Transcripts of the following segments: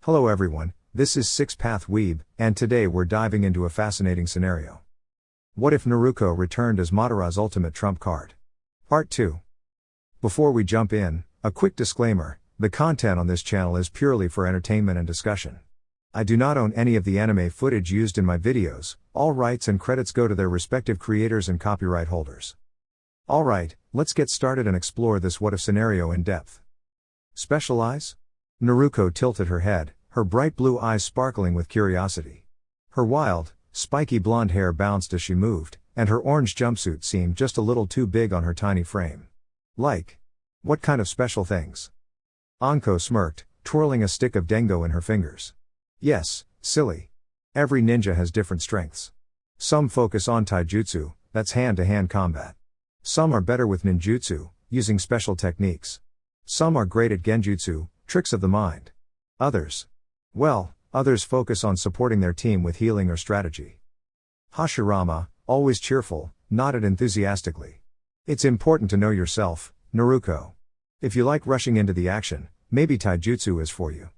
Hello everyone, this is Six Path Weeb, and today we're diving into a fascinating scenario. What if Naruko returned as Madara's ultimate trump card? Part 2. Before we jump in, a quick disclaimer, the content on this channel is purely for entertainment and discussion. I do not own any of the anime footage used in my videos, all rights and credits go to their respective creators and copyright holders. Alright, let's get started and explore this what if scenario in depth. Specialize? Naruko tilted her head, her bright blue eyes sparkling with curiosity. Her wild, spiky blonde hair bounced as she moved, and her orange jumpsuit seemed just a little too big on her tiny frame. Like, what kind of special things? Anko smirked, twirling a stick of dengo in her fingers. Yes, silly. Every ninja has different strengths. Some focus on taijutsu, that's hand-to-hand combat. Some are better with ninjutsu, using special techniques. Some are great at genjutsu, tricks of the mind. Others focus on supporting their team with healing or strategy. Hashirama, always cheerful, nodded enthusiastically. It's important to know yourself, Naruko. If you like rushing into the action, maybe taijutsu is for you.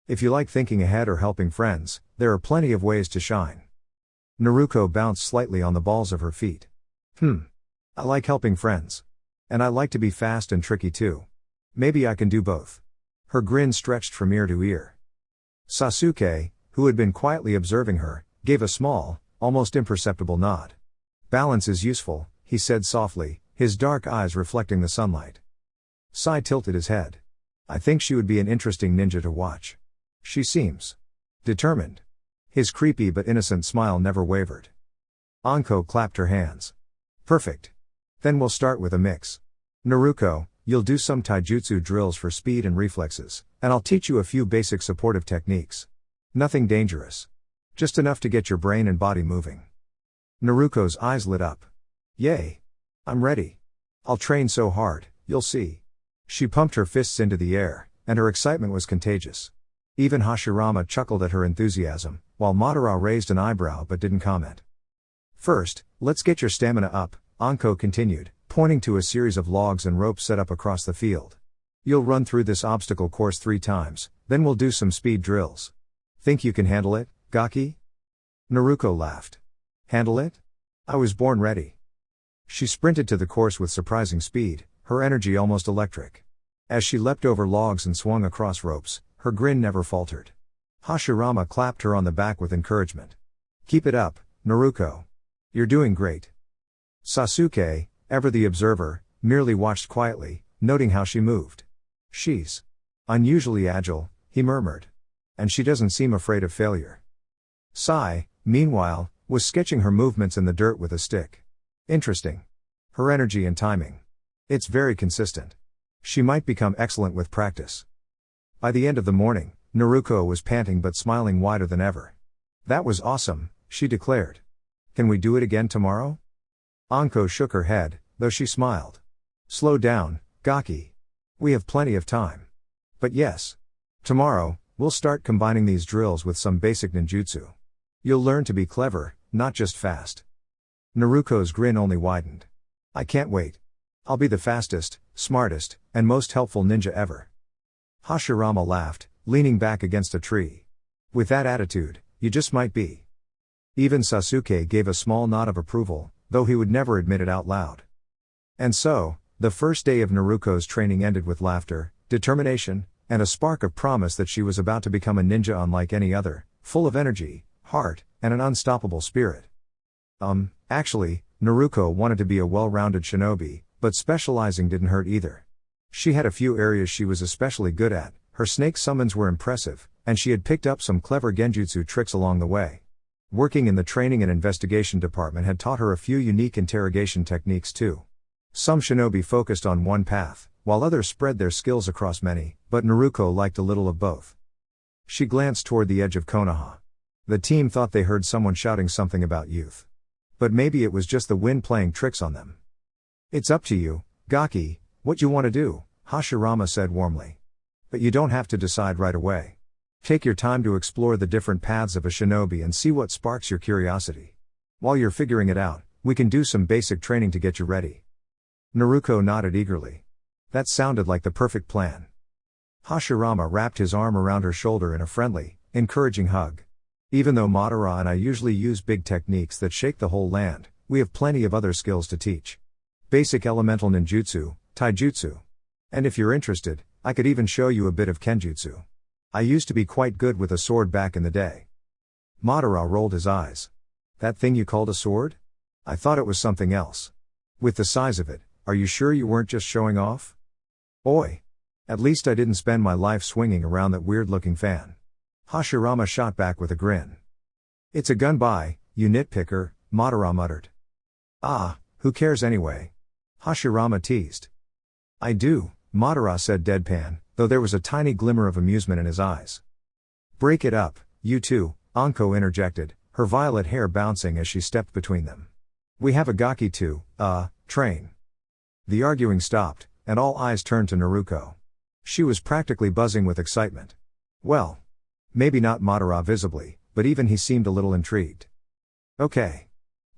If you like thinking ahead or helping friends, there are plenty of ways to shine. Naruko bounced slightly on the balls of her feet. I like helping friends. And I like to be fast and tricky too. Maybe I can do both. Her grin stretched from ear to ear. Sasuke, who had been quietly observing her, gave a small, almost imperceptible nod. Balance is useful, he said softly, his dark eyes reflecting the sunlight. Sai tilted his head. I think she would be an interesting ninja to watch. She seems determined. His creepy but innocent smile never wavered. Anko clapped her hands. Perfect. Then we'll start with a mix. Naruko, you'll do some taijutsu drills for speed and reflexes, and I'll teach you a few basic supportive techniques. Nothing dangerous. Just enough to get your brain and body moving. Naruko's eyes lit up. Yay! I'm ready. I'll train so hard, you'll see. She pumped her fists into the air, and her excitement was contagious. Even Hashirama chuckled at her enthusiasm, while Madara raised an eyebrow but didn't comment. First, let's get your stamina up, Anko continued, pointing to a series of logs and ropes set up across the field. You'll run through this obstacle course 3 times, then we'll do some speed drills. Think you can handle it, Gaki? Naruko laughed. Handle it? I was born ready. She sprinted to the course with surprising speed, her energy almost electric. As she leapt over logs and swung across ropes, her grin never faltered. Hashirama clapped her on the back with encouragement. Keep it up, Naruko. You're doing great. Sasuke, ever the observer, merely watched quietly, noting how she moved. She's unusually agile, he murmured. And she doesn't seem afraid of failure. Sai, meanwhile, was sketching her movements in the dirt with a stick. Interesting. Her energy and timing. It's very consistent. She might become excellent with practice. By the end of the morning, Naruko was panting but smiling wider than ever. That was awesome, she declared. Can we do it again tomorrow? Anko shook her head, though she smiled. Slow down, Gaki. We have plenty of time. But yes. Tomorrow, we'll start combining these drills with some basic ninjutsu. You'll learn to be clever, not just fast. Naruko's grin only widened. I can't wait. I'll be the fastest, smartest, and most helpful ninja ever. Hashirama laughed, leaning back against a tree. With that attitude, you just might be. Even Sasuke gave a small nod of approval, though he would never admit it out loud. And so, the first day of Naruko's training ended with laughter, determination, and a spark of promise that she was about to become a ninja unlike any other, full of energy, heart, and an unstoppable spirit. Actually, Naruko wanted to be a well-rounded shinobi, but specializing didn't hurt either. She had a few areas she was especially good at, her snake summons were impressive, and she had picked up some clever genjutsu tricks along the way. Working in the training and investigation department had taught her a few unique interrogation techniques too. Some shinobi focused on one path, while others spread their skills across many, but Naruko liked a little of both. She glanced toward the edge of Konoha. The team thought they heard someone shouting something about youth. But maybe it was just the wind playing tricks on them. It's up to you, Gaki, what you want to do, Hashirama said warmly. But you don't have to decide right away. Take your time to explore the different paths of a shinobi and see what sparks your curiosity. While you're figuring it out, we can do some basic training to get you ready. Naruko nodded eagerly. That sounded like the perfect plan. Hashirama wrapped his arm around her shoulder in a friendly, encouraging hug. Even though Madara and I usually use big techniques that shake the whole land, we have plenty of other skills to teach. Basic elemental ninjutsu, taijutsu. And if you're interested, I could even show you a bit of kenjutsu. I used to be quite good with a sword back in the day. Madara rolled his eyes. That thing you called a sword? I thought it was something else. With the size of it, are you sure you weren't just showing off? Oi! At least I didn't spend my life swinging around that weird-looking fan. Hashirama shot back with a grin. It's a gun by, you nitpicker, Madara muttered. Ah, who cares anyway? Hashirama teased. I do, Madara said deadpan, though there was a tiny glimmer of amusement in his eyes. Break it up, you two, Anko interjected, her violet hair bouncing as she stepped between them. We have a gaki to, train. The arguing stopped, and all eyes turned to Naruko. She was practically buzzing with excitement. Well, maybe not Madara visibly, but even he seemed a little intrigued. Okay.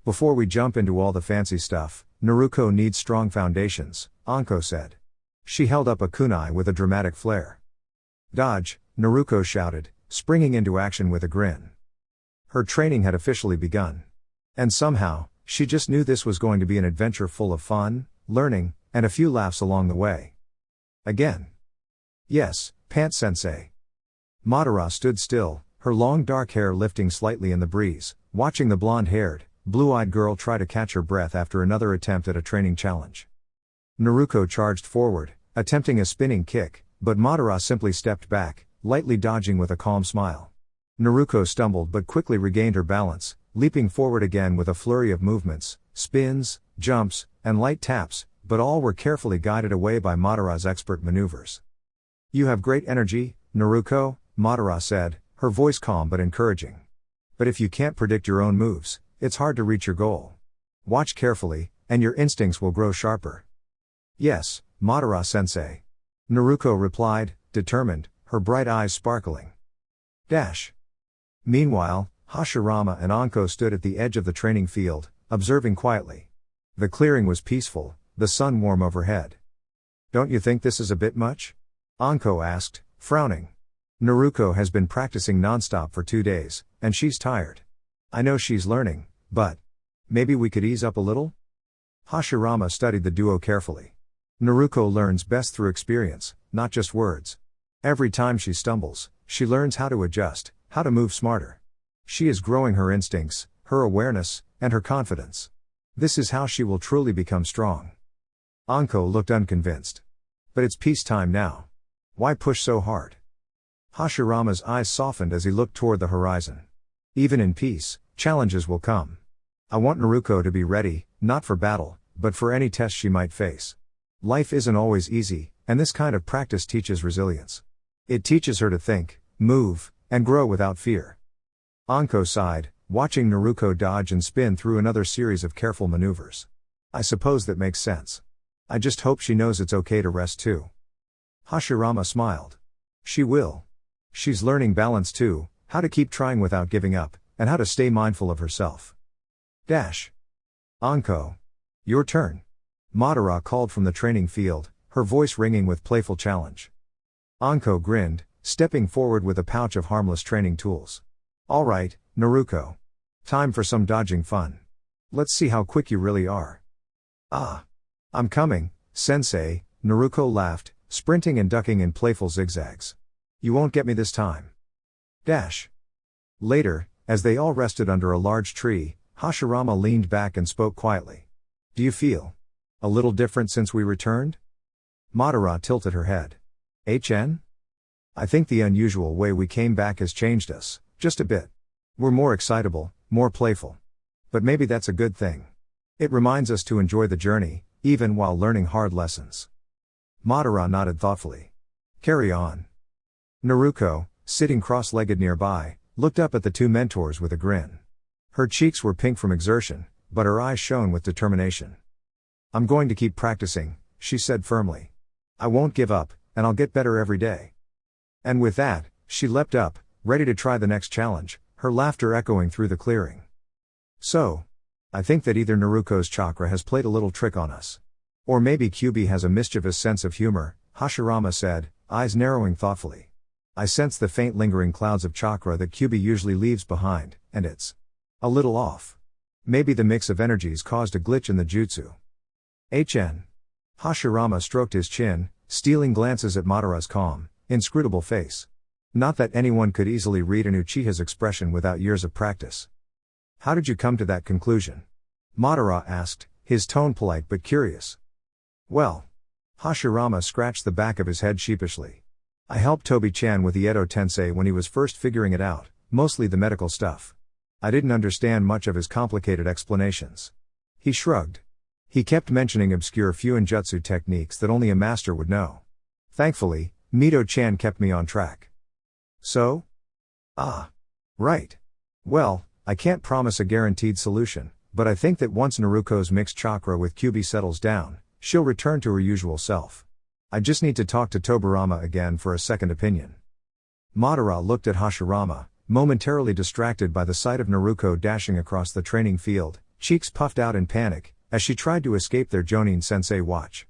Before we jump into all the fancy stuff, Naruko needs strong foundations, Anko said. She held up a kunai with a dramatic flair. Dodge, Naruko shouted, springing into action with a grin. Her training had officially begun. And somehow, she just knew this was going to be an adventure full of fun, learning, and a few laughs along the way. Again. Yes, Pant-sensei. Madara stood still, her long dark hair lifting slightly in the breeze, watching the blonde-haired, blue-eyed girl try to catch her breath after another attempt at a training challenge. Naruko charged forward, attempting a spinning kick, but Madara simply stepped back, lightly dodging with a calm smile. Naruko stumbled but quickly regained her balance, leaping forward again with a flurry of movements, spins, jumps, and light taps, but all were carefully guided away by Madara's expert maneuvers. You have great energy, Naruko, Madara said, her voice calm but encouraging. But if you can't predict your own moves, it's hard to reach your goal. Watch carefully, and your instincts will grow sharper. Yes, Madara-sensei. Naruko replied, determined, her bright eyes sparkling. Dash. Meanwhile, Hashirama and Anko stood at the edge of the training field, observing quietly. The clearing was peaceful, the sun warm overhead. Don't you think this is a bit much? Anko asked, frowning. Naruko has been practicing non-stop for 2 days, and she's tired. I know she's learning, but maybe we could ease up a little? Hashirama studied the duo carefully. Naruko learns best through experience, not just words. Every time she stumbles, she learns how to adjust, how to move smarter. She is growing her instincts, her awareness, and her confidence. This is how she will truly become strong. Anko looked unconvinced. But it's peacetime now. Why push so hard? Hashirama's eyes softened as he looked toward the horizon. Even in peace, challenges will come. I want Naruko to be ready, not for battle, but for any test she might face. Life isn't always easy, and this kind of practice teaches resilience. It teaches her to think, move, and grow without fear. Anko sighed, watching Naruko dodge and spin through another series of careful maneuvers. I suppose that makes sense. I just hope she knows it's okay to rest too. Hashirama smiled. She will. She's learning balance too, how to keep trying without giving up, and how to stay mindful of herself. Dash. Anko. Your turn. Madara called from the training field, her voice ringing with playful challenge. Anko grinned, stepping forward with a pouch of harmless training tools. All right, Naruko. Time for some dodging fun. Let's see how quick you really are. Ah. I'm coming, sensei, Naruko laughed, sprinting and ducking in playful zigzags. You won't get me this time. Dash. Later, as they all rested under a large tree, Hashirama leaned back and spoke quietly. Do you feel a little different since we returned? Madara tilted her head. HN? I think the unusual way we came back has changed us, just a bit. We're more excitable, more playful. But maybe that's a good thing. It reminds us to enjoy the journey, even while learning hard lessons. Madara nodded thoughtfully. Carry on. Naruko, sitting cross-legged nearby, looked up at the two mentors with a grin. Her cheeks were pink from exertion, but her eyes shone with determination. I'm going to keep practicing, she said firmly. I won't give up, and I'll get better every day. And with that, she leapt up, ready to try the next challenge, her laughter echoing through the clearing. So, I think that either Naruko's chakra has played a little trick on us. Or maybe Kyuubi has a mischievous sense of humor, Hashirama said, eyes narrowing thoughtfully. I sense the faint lingering clouds of chakra that Kyuubi usually leaves behind, and it's a little off. Maybe the mix of energies caused a glitch in the jutsu. HN. Hashirama stroked his chin, stealing glances at Madara's calm, inscrutable face. Not that anyone could easily read an Uchiha's expression without years of practice. How did you come to that conclusion? Madara asked, his tone polite but curious. Well. Hashirama scratched the back of his head sheepishly. I helped Tobi-chan with the Edo Tensei when he was first figuring it out, mostly the medical stuff. I didn't understand much of his complicated explanations. He shrugged. He kept mentioning obscure Fuinjutsu techniques that only a master would know. Thankfully, Mito-chan kept me on track. So? Ah. Right. Well, I can't promise a guaranteed solution, but I think that once Naruko's mixed chakra with Kyuubi settles down, she'll return to her usual self. I just need to talk to Tobirama again for a second opinion. Madara looked at Hashirama, momentarily distracted by the sight of Naruko dashing across the training field, cheeks puffed out in panic, as she tried to escape their Jonin-sensei watch.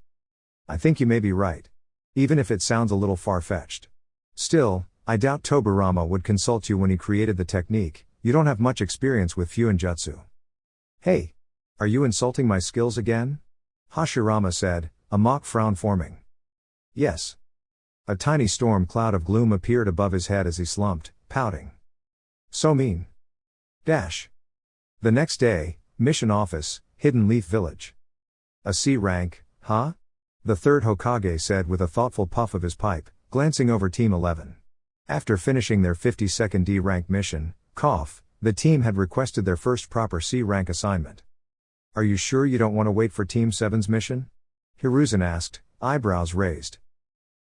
I think you may be right. Even if it sounds a little far-fetched. Still, I doubt Tobirama would consult you when he created the technique. You don't have much experience with Fuinjutsu. Hey! Are you insulting my skills again? Hashirama said, a mock frown forming. Yes. A tiny storm cloud of gloom appeared above his head as he slumped, pouting. So mean. Dash. The next day, mission office, Hidden Leaf Village. A C rank, huh? The third Hokage said with a thoughtful puff of his pipe, glancing over Team 11. After finishing their 52nd D rank mission, the team had requested their first proper C rank assignment. Are you sure you don't want to wait for Team 7's mission? Hiruzen asked, eyebrows raised.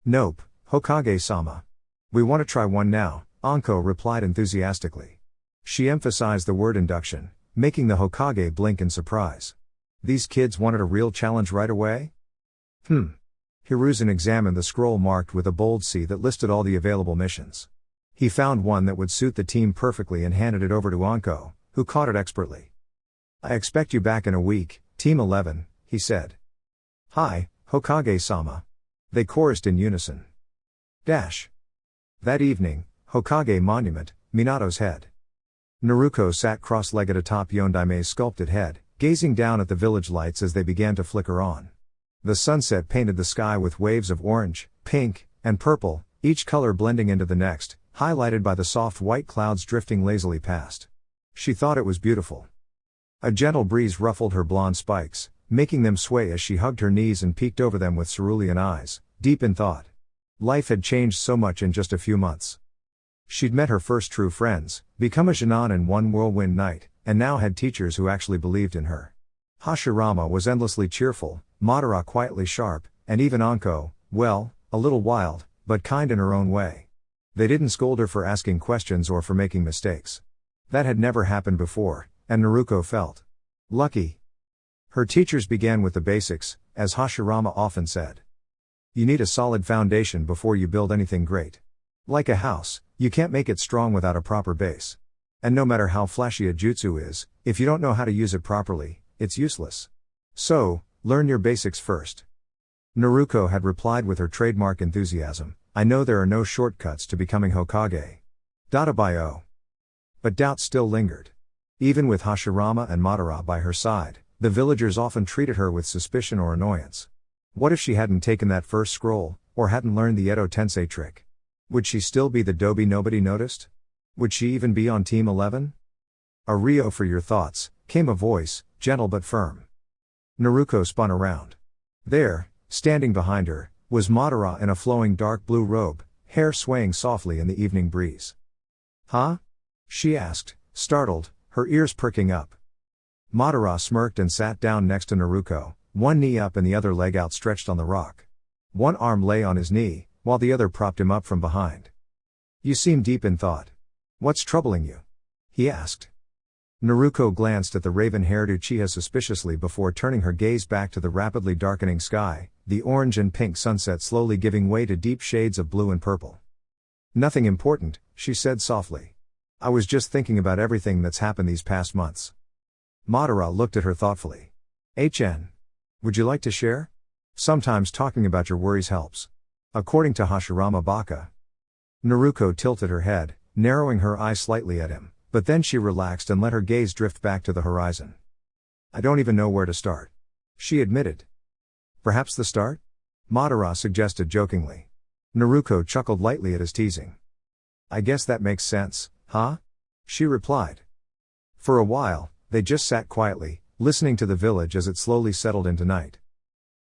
Nope, Hokage-sama. We want to try one now, Anko replied enthusiastically. She emphasized the word induction, making the Hokage blink in surprise. These kids wanted a real challenge right away? Hiruzen examined the scroll marked with a bold C that listed all the available missions. He found one that would suit the team perfectly and handed it over to Anko, who caught it expertly. I expect you back in a week, Team 11, he said. Hi, Hokage-sama. They chorused in unison. Dash. That evening, Hokage Monument, Minato's head. Naruko sat cross-legged atop Yondaime's sculpted head, gazing down at the village lights as they began to flicker on. The sunset painted the sky with waves of orange, pink, and purple, each color blending into the next, highlighted by the soft white clouds drifting lazily past. She thought it was beautiful. A gentle breeze ruffled her blonde spikes, making them sway as she hugged her knees and peeked over them with cerulean eyes, deep in thought. Life had changed so much in just a few months. She'd met her first true friends, become a Genin in one whirlwind night, and now had teachers who actually believed in her. Hashirama was endlessly cheerful, Madara quietly sharp, and even Anko, well, a little wild, but kind in her own way. They didn't scold her for asking questions or for making mistakes. That had never happened before, and Naruko felt lucky. Her teachers began with the basics, as Hashirama often said. You need a solid foundation before you build anything great. Like a house, you can't make it strong without a proper base. And no matter how flashy a jutsu is, if you don't know how to use it properly, it's useless. So, learn your basics first. Naruko had replied with her trademark enthusiasm, I know there are no shortcuts to becoming Hokage. Databayo. But doubt still lingered. Even with Hashirama and Madara by her side, the villagers often treated her with suspicion or annoyance. What if she hadn't taken that first scroll, or hadn't learned the Edo Tensei trick? Would she still be the dobi nobody noticed? Would she even be on Team 11? A Rio for your thoughts, came a voice, gentle but firm. Naruko spun around. There, standing behind her, was Madara in a flowing dark blue robe, hair swaying softly in the evening breeze. Huh? She asked, startled, her ears perking up. Madara smirked and sat down next to Naruko, one knee up and the other leg outstretched on the rock. One arm lay on his knee, while the other propped him up from behind. You seem deep in thought. What's troubling you? He asked. Naruko glanced at the raven-haired Uchiha suspiciously before turning her gaze back to the rapidly darkening sky, the orange and pink sunset slowly giving way to deep shades of blue and purple. Nothing important, she said softly. I was just thinking about everything that's happened these past months. Madara looked at her thoughtfully. HN. Would you like to share? Sometimes talking about your worries helps. According to Hashirama Baka. Naruko tilted her head, narrowing her eyes slightly at him, but then she relaxed and let her gaze drift back to the horizon. I don't even know where to start, she admitted. Perhaps the start? Madara suggested jokingly. Naruko chuckled lightly at his teasing. I guess that makes sense, huh? She replied. For a while, they just sat quietly, listening to the village as it slowly settled into night.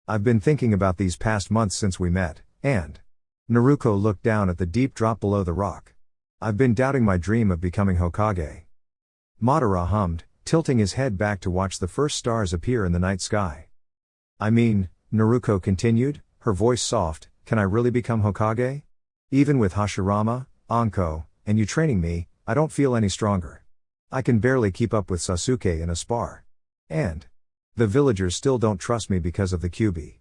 I've been thinking about these past months since we met, and Naruko looked down at the deep drop below the rock. I've been doubting my dream of becoming Hokage. Madara hummed, tilting his head back to watch the first stars appear in the night sky. I mean, Naruko continued, her voice soft, can I really become Hokage? Even with Hashirama, Anko, and you training me, I don't feel any stronger. I can barely keep up with Sasuke in a spar. And the villagers still don't trust me because of the QB.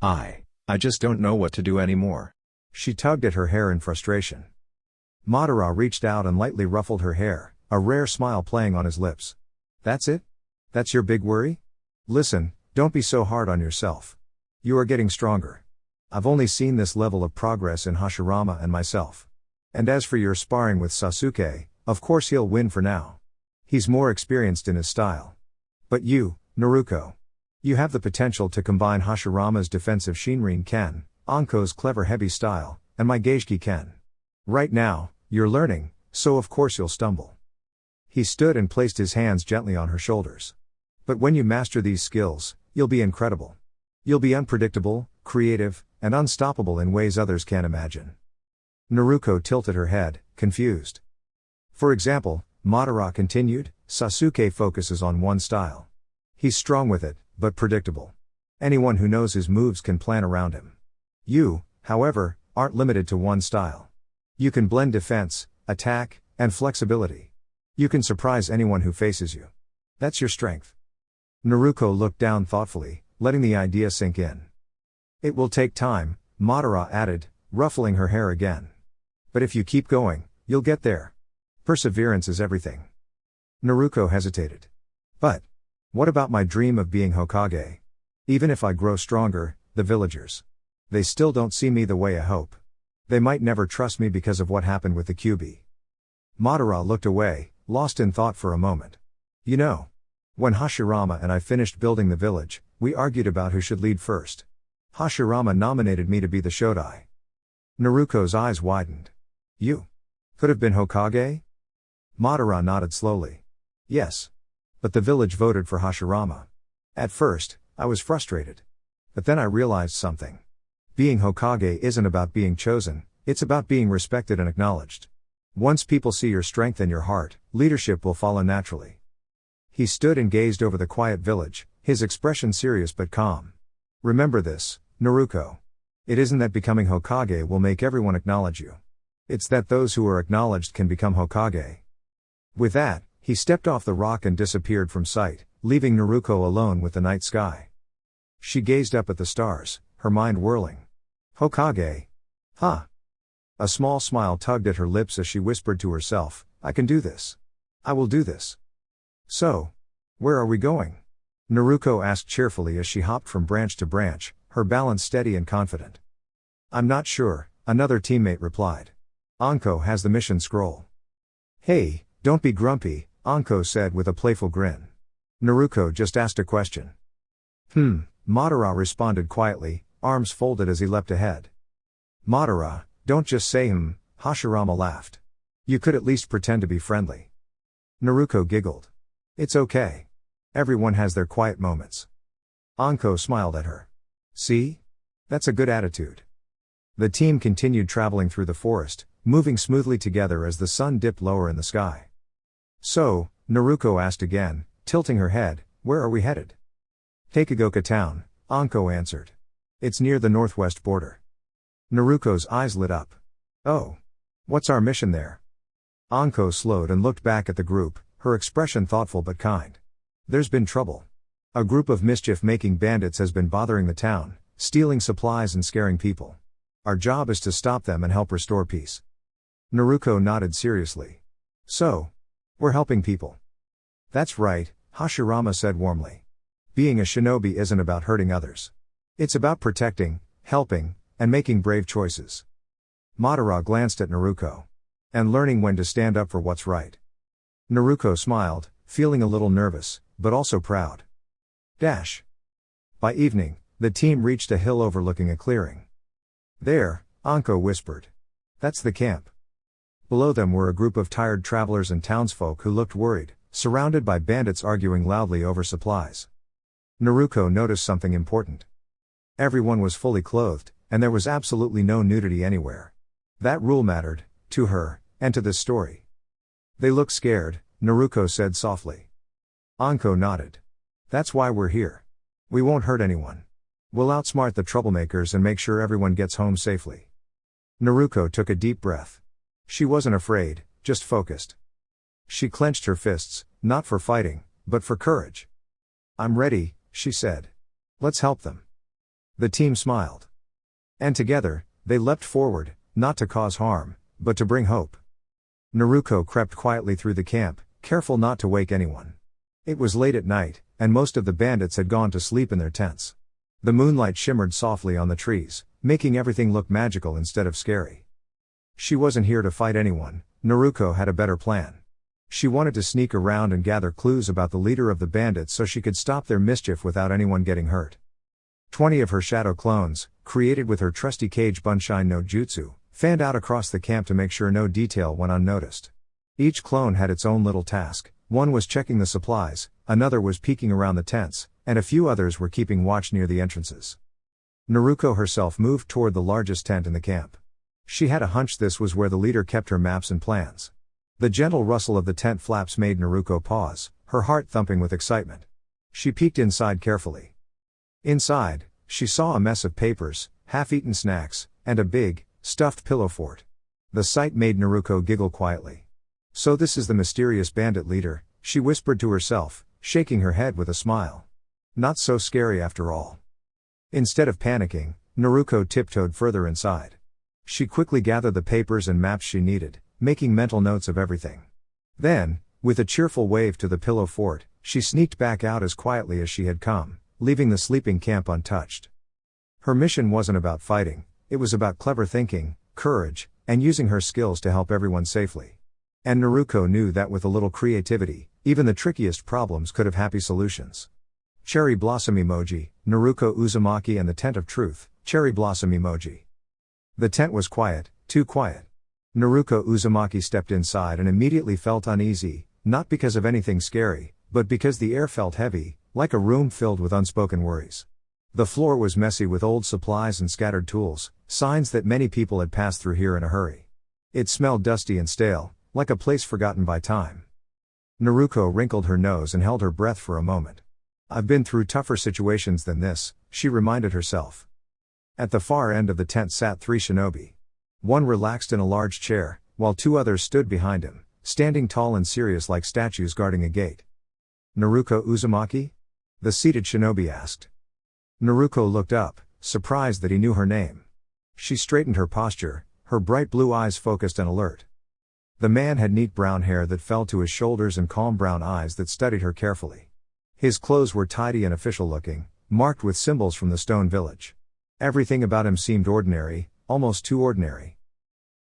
I just don't know what to do anymore. She tugged at her hair in frustration. Madara reached out and lightly ruffled her hair, a rare smile playing on his lips. That's it? That's your big worry? Listen, don't be so hard on yourself. You are getting stronger. I've only seen this level of progress in Hashirama and myself. And as for your sparring with Sasuke, of course he'll win for now. He's more experienced in his style. But you, Naruko. You have the potential to combine Hashirama's defensive Shinrin Ken, Anko's clever heavy style, and my Geishiki Ken. Right now, you're learning, so of course you'll stumble. He stood and placed his hands gently on her shoulders. But when you master these skills, you'll be incredible. You'll be unpredictable, creative, and unstoppable in ways others can't imagine. Naruko tilted her head, confused. For example, Madara continued, Sasuke focuses on one style. He's strong with it, but predictable. Anyone who knows his moves can plan around him. You, however, aren't limited to one style. You can blend defense, attack, and flexibility. You can surprise anyone who faces you. That's your strength. Naruko looked down thoughtfully, letting the idea sink in. It will take time, Madara added, ruffling her hair again. But if you keep going, you'll get there. Perseverance is everything. Naruko hesitated. But what about my dream of being Hokage? Even if I grow stronger, the villagers. They still don't see me the way I hope. They might never trust me because of what happened with the QB. Madara looked away, lost in thought for a moment. You know, when Hashirama and I finished building the village, we argued about who should lead first. Hashirama nominated me to be the Shodai. Naruko's eyes widened. You could have been Hokage? Madara nodded slowly. Yes. But the village voted for Hashirama. At first, I was frustrated. But then I realized something. Being Hokage isn't about being chosen, it's about being respected and acknowledged. Once people see your strength and your heart, leadership will follow naturally. He stood and gazed over the quiet village, his expression serious but calm. Remember this, Naruko. It isn't that becoming Hokage will make everyone acknowledge you. It's that those who are acknowledged can become Hokage. With that, he stepped off the rock and disappeared from sight, leaving Naruko alone with the night sky. She gazed up at the stars, her mind whirling. Hokage? Huh? A small smile tugged at her lips as she whispered to herself, I can do this. I will do this. So, where are we going? Naruko asked cheerfully as she hopped from branch to branch, her balance steady and confident. I'm not sure, another teammate replied. Anko has the mission scroll. Hey, don't be grumpy, Anko said with a playful grin. Naruko just asked a question. Madara responded quietly, arms folded as he leapt ahead. Madara, don't just say Hashirama laughed. You could at least pretend to be friendly. Naruko giggled. It's okay. Everyone has their quiet moments. Anko smiled at her. See? That's a good attitude. The team continued traveling through the forest, moving smoothly together as the sun dipped lower in the sky. So, Naruko asked again, tilting her head, where are we headed? Takegoka town, Anko answered. It's near the northwest border. Naruko's eyes lit up. Oh. What's our mission there? Anko slowed and looked back at the group, her expression thoughtful but kind. There's been trouble. A group of mischief-making bandits has been bothering the town, stealing supplies and scaring people. Our job is to stop them and help restore peace. Naruko nodded seriously. So, we're helping people. That's right, Hashirama said warmly. Being a shinobi isn't about hurting others. It's about protecting, helping, and making brave choices. Madara glanced at Naruko. And learning when to stand up for what's right. Naruko smiled, feeling a little nervous, but also proud. Dash. By evening, the team reached a hill overlooking a clearing. There, Anko whispered. That's the camp. Below them were a group of tired travelers and townsfolk who looked worried, surrounded by bandits arguing loudly over supplies. Naruko noticed something important. Everyone was fully clothed, and there was absolutely no nudity anywhere. That rule mattered, to her, and to this story. They look scared, Naruko said softly. Anko nodded. That's why we're here. We won't hurt anyone. We'll outsmart the troublemakers and make sure everyone gets home safely. Naruko took a deep breath. She wasn't afraid, just focused. She clenched her fists, not for fighting, but for courage. I'm ready, she said. Let's help them. The team smiled. And together, they leapt forward, not to cause harm, but to bring hope. Naruko crept quietly through the camp, careful not to wake anyone. It was late at night, and most of the bandits had gone to sleep in their tents. The moonlight shimmered softly on the trees, making everything look magical instead of scary. She wasn't here to fight anyone, Naruko had a better plan. She wanted to sneak around and gather clues about the leader of the bandits so she could stop their mischief without anyone getting hurt. 20 of her shadow clones, created with her trusty Kage Bunshin no Jutsu, fanned out across the camp to make sure no detail went unnoticed. Each clone had its own little task. One was checking the supplies, another was peeking around the tents, and a few others were keeping watch near the entrances. Naruko herself moved toward the largest tent in the camp. She had a hunch this was where the leader kept her maps and plans. The gentle rustle of the tent flaps made Naruko pause, her heart thumping with excitement. She peeked inside carefully. Inside, she saw a mess of papers, half-eaten snacks, and a big, stuffed pillow fort. The sight made Naruko giggle quietly. So this is the mysterious bandit leader, she whispered to herself, shaking her head with a smile. Not so scary after all. Instead of panicking, Naruko tiptoed further inside. She quickly gathered the papers and maps she needed, making mental notes of everything. Then, with a cheerful wave to the pillow fort, she sneaked back out as quietly as she had come, leaving the sleeping camp untouched. Her mission wasn't about fighting. It was about clever thinking, courage, and using her skills to help everyone safely. And Naruko knew that with a little creativity, even the trickiest problems could have happy solutions. Cherry blossom emoji, Naruko Uzumaki and the tent of truth, cherry blossom emoji. The tent was quiet, too quiet. Naruko Uzumaki stepped inside and immediately felt uneasy, not because of anything scary, but because the air felt heavy, like a room filled with unspoken worries. The floor was messy with old supplies and scattered tools, signs that many people had passed through here in a hurry. It smelled dusty and stale, like a place forgotten by time. Naruko wrinkled her nose and held her breath for a moment. I've been through tougher situations than this, she reminded herself. At the far end of the tent sat 3 shinobi. One relaxed in a large chair, while 2 others stood behind him, standing tall and serious like statues guarding a gate. Naruko Uzumaki? The seated shinobi asked. Naruko looked up, surprised that he knew her name. She straightened her posture, her bright blue eyes focused and alert. The man had neat brown hair that fell to his shoulders and calm brown eyes that studied her carefully. His clothes were tidy and official looking, marked with symbols from the stone village. Everything about him seemed ordinary, almost too ordinary.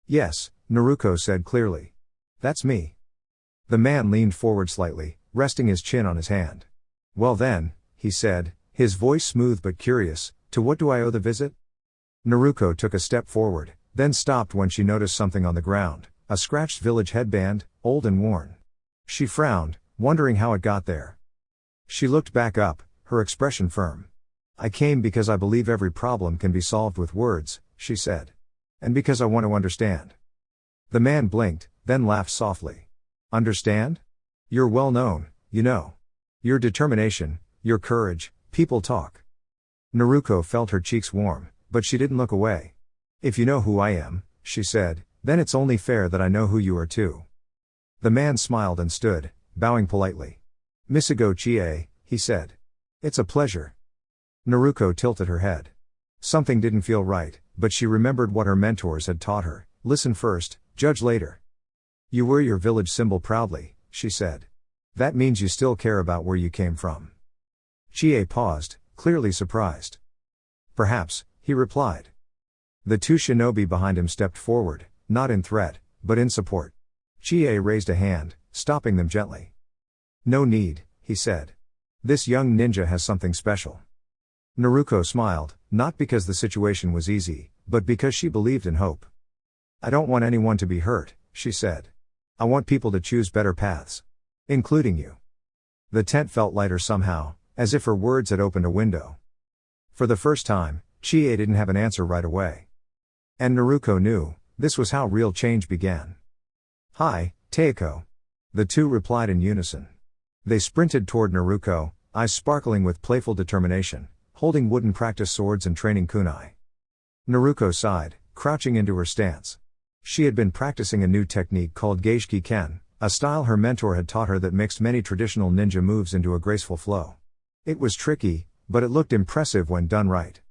Yes, Naruko said clearly. That's me. The man leaned forward slightly, resting his chin on his hand. Well then, he said, his voice smooth but curious, to what do I owe the visit? Naruko took a step forward, then stopped when she noticed something on the ground, a scratched village headband, old and worn. She frowned, wondering how it got there. She looked back up, her expression firm. I came because I believe every problem can be solved with words, she said. And because I want to understand. The man blinked, then laughed softly. Understand? You're well known, you know. Your determination, your courage, people talk. Naruko felt her cheeks warm, but she didn't look away. If you know who I am, she said, then it's only fair that I know who you are too. The man smiled and stood, bowing politely. Misugo Chie, he said. It's a pleasure. Naruko tilted her head. Something didn't feel right, but she remembered what her mentors had taught her, listen first, judge later. You wear your village symbol proudly, she said. That means you still care about where you came from. Chie paused, clearly surprised. Perhaps, he replied. The two shinobi behind him stepped forward, not in threat, but in support. Chie raised a hand, stopping them gently. "No need," he said. "This young ninja has something special." Naruko smiled, not because the situation was easy, but because she believed in hope. "I don't want anyone to be hurt," she said. "I want people to choose better paths. Including you." The tent felt lighter somehow, as if her words had opened a window. For the first time, Chie didn't have an answer right away. And Naruko knew, this was how real change began. "Hi, Teiko." The two replied in unison. They sprinted toward Naruko, eyes sparkling with playful determination, holding wooden practice swords and training kunai. Naruko sighed, crouching into her stance. She had been practicing a new technique called Geishiki Ken, a style her mentor had taught her that mixed many traditional ninja moves into a graceful flow. It was tricky, but it looked impressive when done right.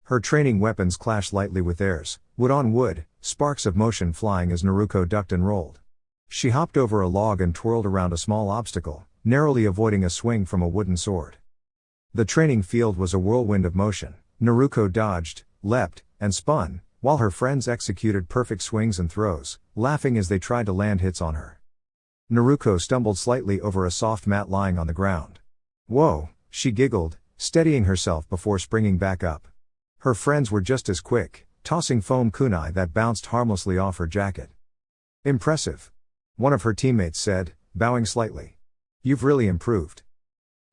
Her training weapons clashed lightly with theirs, wood on wood, sparks of motion flying as Naruko ducked and rolled. She hopped over a log and twirled around a small obstacle, narrowly avoiding a swing from a wooden sword. The training field was a whirlwind of motion. Naruko dodged, leapt, and spun, while her friends executed perfect swings and throws, laughing as they tried to land hits on her. Naruko stumbled slightly over a soft mat lying on the ground. "Whoa," she giggled, steadying herself before springing back up. Her friends were just as quick, tossing foam kunai that bounced harmlessly off her jacket. "Impressive," one of her teammates said, bowing slightly. "You've really improved."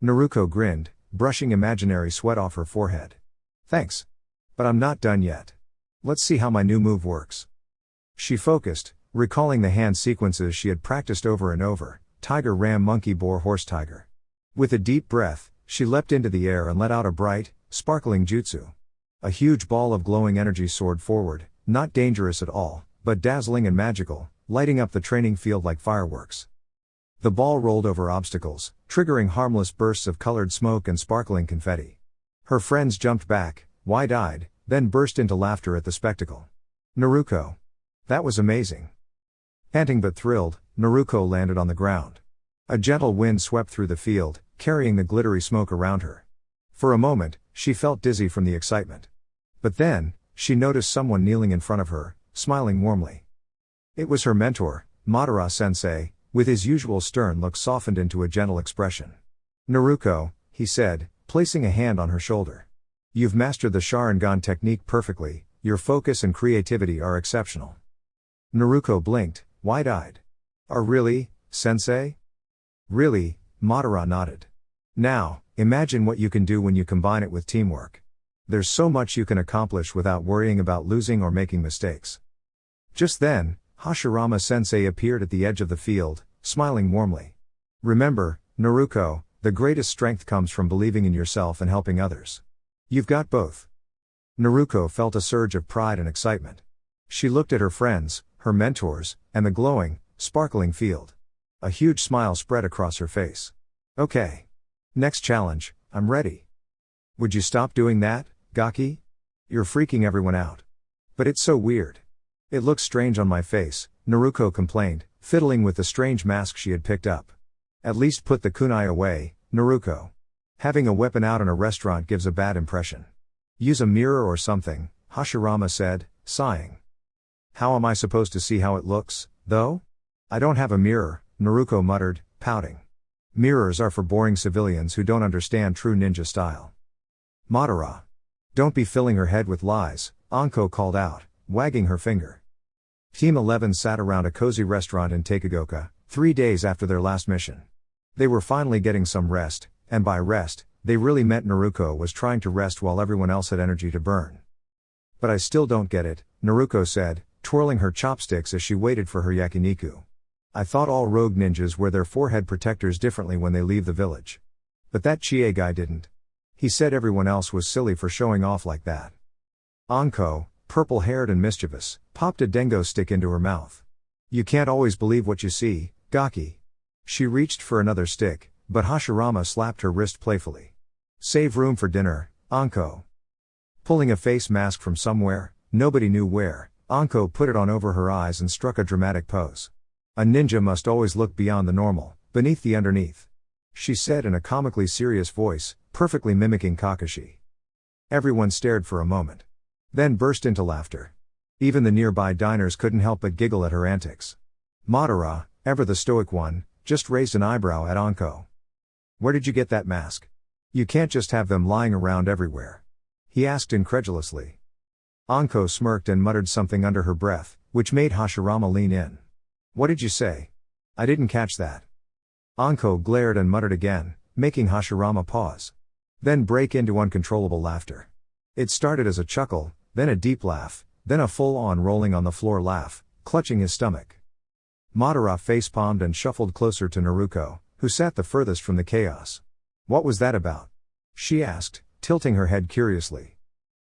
Naruko grinned, brushing imaginary sweat off her forehead. "Thanks. But I'm not done yet. Let's see how my new move works." She focused, recalling the hand sequences she had practiced over and over: tiger ram monkey boar horse tiger. With a deep breath, she leapt into the air and let out a bright, sparkling jutsu. A huge ball of glowing energy soared forward, not dangerous at all, but dazzling and magical, lighting up the training field like fireworks. The ball rolled over obstacles, triggering harmless bursts of colored smoke and sparkling confetti. Her friends jumped back, wide-eyed, then burst into laughter at the spectacle. "Naruko. That was amazing." Panting but thrilled, Naruko landed on the ground. A gentle wind swept through the field, carrying the glittery smoke around her. For a moment, she felt dizzy from the excitement. But then, she noticed someone kneeling in front of her, smiling warmly. It was her mentor, Madara-sensei, with his usual stern look softened into a gentle expression. "Naruko," he said, placing a hand on her shoulder. "You've mastered the Sharingan technique perfectly, your focus and creativity are exceptional." Naruko blinked, wide-eyed. "Oh really, sensei?" "Really," Madara nodded. "Now, imagine what you can do when you combine it with teamwork. There's so much you can accomplish without worrying about losing or making mistakes." Just then, Hashirama-sensei appeared at the edge of the field, smiling warmly. "Remember, Naruko, the greatest strength comes from believing in yourself and helping others. You've got both." Naruko felt a surge of pride and excitement. She looked at her friends, her mentors, and the glowing, sparkling field. A huge smile spread across her face. "Okay. Next challenge, I'm ready." "Would you stop doing that, Gaki? You're freaking everyone out." "But it's so weird. It looks strange on my face," Naruko complained, fiddling with the strange mask she had picked up. "At least put the kunai away, Naruko. Having a weapon out in a restaurant gives a bad impression. Use a mirror or something," Hashirama said, sighing. "How am I supposed to see how it looks, though? I don't have a mirror," Naruko muttered, pouting. "Mirrors are for boring civilians who don't understand true ninja style." "Madara. Don't be filling her head with lies," Anko called out, wagging her finger. Team 11 sat around a cozy restaurant in Takegoka, 3 days after their last mission. They were finally getting some rest, and by rest, they really meant Naruko was trying to rest while everyone else had energy to burn. "But I still don't get it," Naruko said, twirling her chopsticks as she waited for her yakiniku. "I thought all rogue ninjas wear their forehead protectors differently when they leave the village. But that Chie guy didn't. He said everyone else was silly for showing off like that." Anko, purple-haired and mischievous, popped a dengo stick into her mouth. "You can't always believe what you see, Gaki." She reached for another stick, but Hashirama slapped her wrist playfully. "Save room for dinner, Anko." Pulling a face mask from somewhere, nobody knew where, Anko put it on over her eyes and struck a dramatic pose. "A ninja must always look beyond the normal, beneath the underneath," she said in a comically serious voice, perfectly mimicking Kakashi. Everyone stared for a moment. Then burst into laughter. Even the nearby diners couldn't help but giggle at her antics. Madara, ever the stoic one, just raised an eyebrow at Anko. "Where did you get that mask? You can't just have them lying around everywhere," he asked incredulously. Anko smirked and muttered something under her breath, which made Hashirama lean in. "What did you say? I didn't catch that." Anko glared and muttered again, making Hashirama pause. Then break into uncontrollable laughter. It started as a chuckle, then a deep laugh, then a full-on rolling on the floor laugh, clutching his stomach. Madara facepalmed and shuffled closer to Naruko, who sat the furthest from the chaos. "What was that about?" she asked, tilting her head curiously.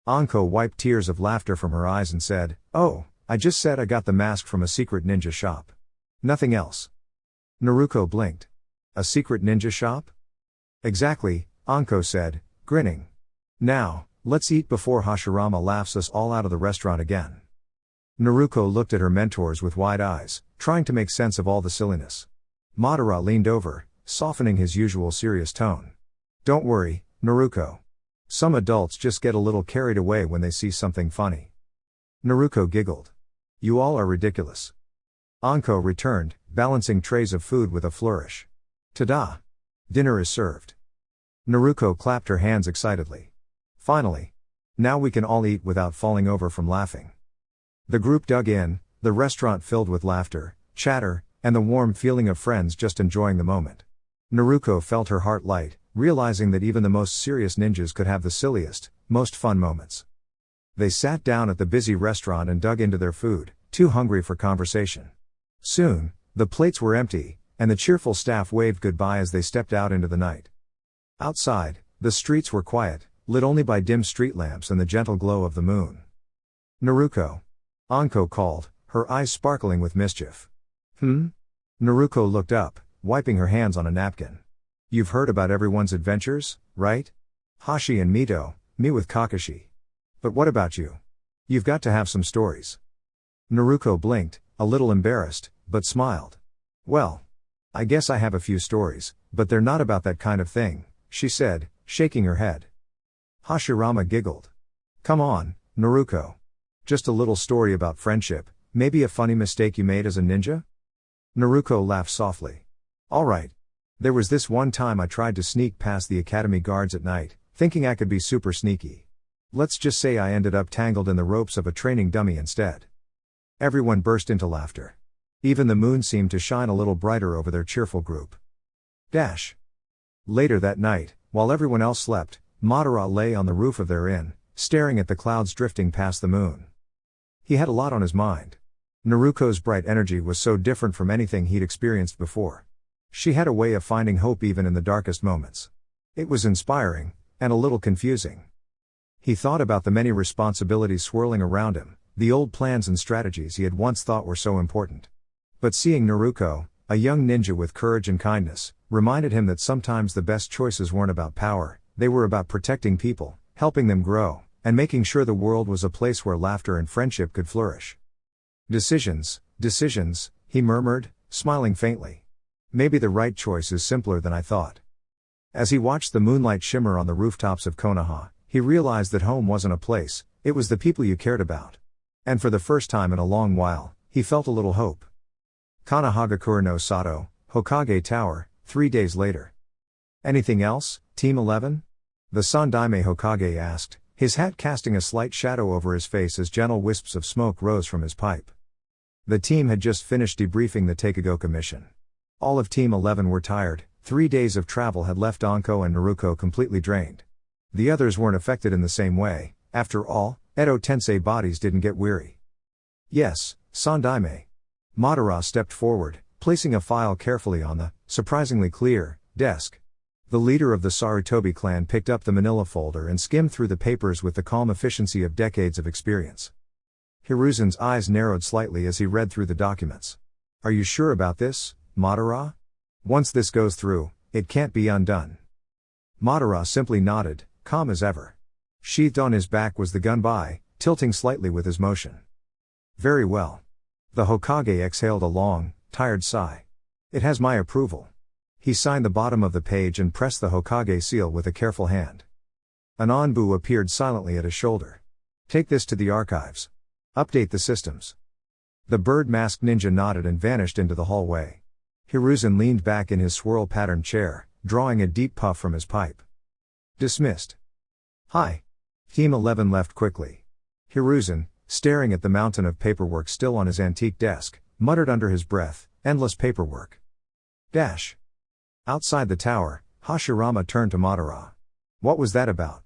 Anko wiped tears of laughter from her eyes and said, "Oh, I just said I got the mask from a secret ninja shop. Nothing else." Naruko blinked. "A secret ninja shop?" "Exactly," Anko said, grinning. "Now, let's eat before Hashirama laughs us all out of the restaurant again." Naruko looked at her mentors with wide eyes, trying to make sense of all the silliness. Madara leaned over, softening his usual serious tone. "Don't worry, Naruko. Some adults just get a little carried away when they see something funny." Naruko giggled. "You all are ridiculous." Anko returned, balancing trays of food with a flourish. "Ta-da! Dinner is served." Naruko clapped her hands excitedly. "Finally. Now we can all eat without falling over from laughing." The group dug in, the restaurant filled with laughter, chatter, and the warm feeling of friends just enjoying the moment. Naruko felt her heart light, realizing that even the most serious ninjas could have the silliest, most fun moments. They sat down at the busy restaurant and dug into their food, too hungry for conversation. Soon, the plates were empty, and the cheerful staff waved goodbye as they stepped out into the night. Outside, the streets were quiet, lit only by dim street lamps and the gentle glow of the moon. "Naruko," Anko called, her eyes sparkling with mischief. Naruko looked up, wiping her hands on a napkin. "You've heard about everyone's adventures, right? Hashi and Mito, me with Kakashi. But what about you? You've got to have some stories." Naruko blinked, a little embarrassed, but smiled. "Well, I guess I have a few stories, but they're not about that kind of thing," she said, shaking her head. Hashirama giggled. "Come on, Naruko. Just a little story about friendship, maybe a funny mistake you made as a ninja?" Naruko laughed softly. "All right. There was this one time I tried to sneak past the academy guards at night, thinking I could be super sneaky. Let's just say I ended up tangled in the ropes of a training dummy instead." Everyone burst into laughter. Even the moon seemed to shine a little brighter over their cheerful group. Later that night, while everyone else slept, Madara lay on the roof of their inn, staring at the clouds drifting past the moon. He had a lot on his mind. Naruko's bright energy was so different from anything he'd experienced before. She had a way of finding hope even in the darkest moments. It was inspiring, and a little confusing. He thought about the many responsibilities swirling around him, the old plans and strategies he had once thought were so important. But seeing Naruko, a young ninja with courage and kindness, reminded him that sometimes the best choices weren't about power, they were about protecting people, helping them grow, and making sure the world was a place where laughter and friendship could flourish. Decisions, he murmured, smiling faintly. Maybe the right choice is simpler than I thought." As he watched the moonlight shimmer on the rooftops of Konoha, he realized that home wasn't a place, it was the people you cared about. And for the first time in a long while, he felt a little hope. Kanahagakure no Sato, Hokage Tower, 3 days later. "Anything else, Team 11? The Sandaime Hokage asked, his hat casting a slight shadow over his face as gentle wisps of smoke rose from his pipe. The team had just finished debriefing the Takegoka mission. All of Team 11 were tired, 3 days of travel had left Anko and Naruko completely drained. The others weren't affected in the same way, after all, Edo Tensei bodies didn't get weary. "Yes, Sandaime." Madara stepped forward, placing a file carefully on the, surprisingly clear, desk. The leader of the Sarutobi clan picked up the manila folder and skimmed through the papers with the calm efficiency of decades of experience. Hiruzen's eyes narrowed slightly as he read through the documents. "Are you sure about this, Madara? Once this goes through, it can't be undone." Madara simply nodded, calm as ever. Sheathed on his back was the gun by, tilting slightly with his motion. "Very well." The Hokage exhaled a long, tired sigh. "It has my approval." He signed the bottom of the page and pressed the Hokage seal with a careful hand. An Anbu appeared silently at his shoulder. Take this to the archives. Update the systems. The bird-masked ninja nodded and vanished into the hallway. Hiruzen leaned back in his swirl-patterned chair, drawing a deep puff from his pipe. Dismissed. Hi. Team 11 left quickly. Hiruzen, staring at the mountain of paperwork still on his antique desk, muttered under his breath, endless paperwork. Dash. Outside the tower, Hashirama turned to Madara. What was that about?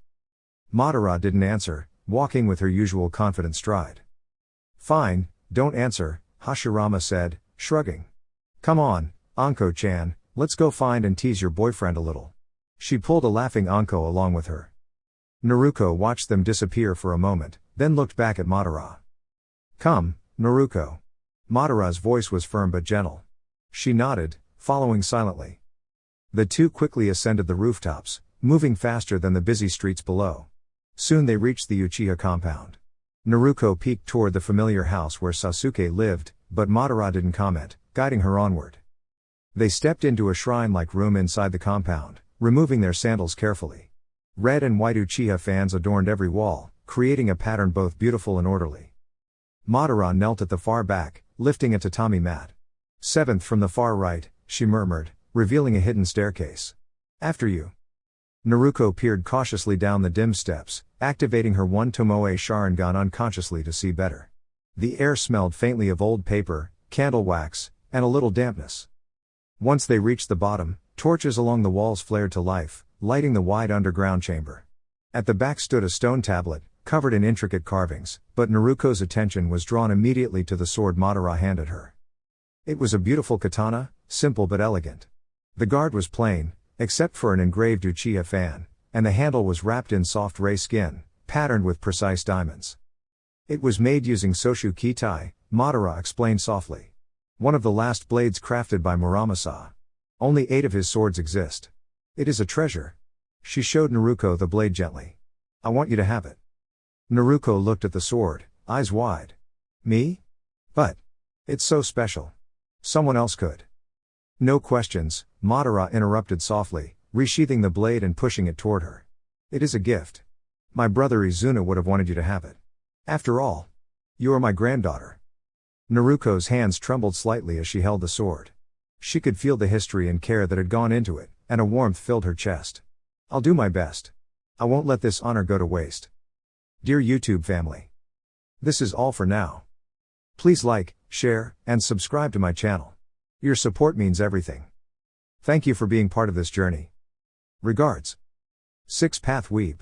Madara didn't answer, walking with her usual confident stride. Fine, don't answer, Hashirama said, shrugging. Come on, Anko-chan, let's go find and tease your boyfriend a little. She pulled a laughing Anko along with her. Naruko watched them disappear for a moment, then looked back at Madara. Come, Naruko. Madara's voice was firm but gentle. She nodded, following silently. The two quickly ascended the rooftops, moving faster than the busy streets below. Soon they reached the Uchiha compound. Naruko peeked toward the familiar house where Sasuke lived, but Madara didn't comment, guiding her onward. They stepped into a shrine-like room inside the compound, removing their sandals carefully. Red and white Uchiha fans adorned every wall, creating a pattern both beautiful and orderly. Madara knelt at the far back, lifting a tatami mat. Seventh from the far right, she murmured, revealing a hidden staircase. After you. Naruko peered cautiously down the dim steps, activating her one Tomoe Sharingan unconsciously to see better. The air smelled faintly of old paper, candle wax, and a little dampness. Once they reached the bottom, torches along the walls flared to life, lighting the wide underground chamber. At the back stood a stone tablet, covered in intricate carvings, but Naruko's attention was drawn immediately to the sword Madara handed her. It was a beautiful katana, simple but elegant. The guard was plain, except for an engraved Uchiha fan, and the handle was wrapped in soft ray skin, patterned with precise diamonds. It was made using Soshu Kitai, Madara explained softly. One of the last blades crafted by Muramasa. Only 8 of his swords exist. It is a treasure. She showed Naruko the blade gently. I want you to have it. Naruko looked at the sword, eyes wide. Me? But. It's so special. Someone else could. No questions, Madara interrupted softly, resheathing the blade and pushing it toward her. It is a gift. My brother Izuna would have wanted you to have it. After all, you are my granddaughter. Naruko's hands trembled slightly as she held the sword. She could feel the history and care that had gone into it, and a warmth filled her chest. I'll do my best. I won't let this honor go to waste. Dear YouTube family. This is all for now. Please like, share, and subscribe to my channel. Your support means everything. Thank you for being part of this journey. Regards. 6 Path Weeb.